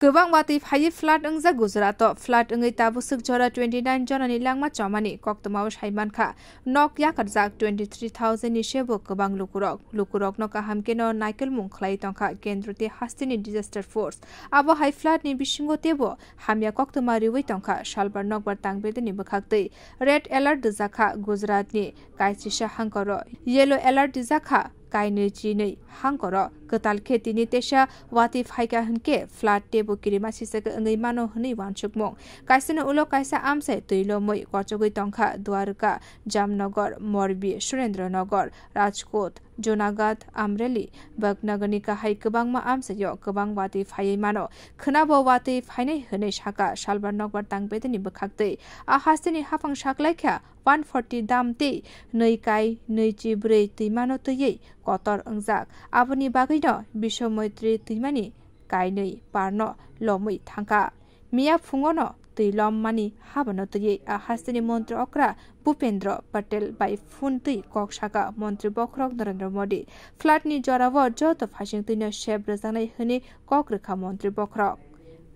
Gewang wati phayi flat angza Gujarato flat angai tabusuk jora 29 jona ni langma chamani koktamaw saimankha nok yakarjak 23,000 ni sebo gewang lukurok no kahamke no naikel mung khlai tongkha kendroti hastini disaster force abo high flat ni bisingo tebo hamya koktama riwi tongkha salbar nokbar tangbede ni bukhaktei red alert dijakha Gujarat ni kaisisa hangkoro yellow alert dijakha kaini chini hangkoro ketal kheti ni tesa wati phaika hunke flat tebo kirima sisaka ngai mano hni wansukmong kaisina ulo kaisa amsai tuilo moi kochogoi tongkha Dwarka Jamnagar Morbi Surendranagar Rajkot Junagadh Amreli Bagnagarni kahai kwbangma amsayo kwbang wati phai mano khonabo wati phainai hne saka salbar nokbar tangbedeni bukhaktei a hastini hafang saklaikha 140 damte noikai noichi brei tuimano tuyei kotor angjak aboni bagino Bisho Moitri tuimani kainei parno lomui thangka miya fungono tuilom mani habano tuyei a hastini mantri okra Bhupendra Patel by Funtui Kok Saka Mantri Bokrok Narendra Modi Flatni Jorawa Joto Fashing Tuina Sheb Razanai Huni Kok Rekha Mantri Bokrok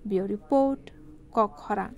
Bio Report Kok Horang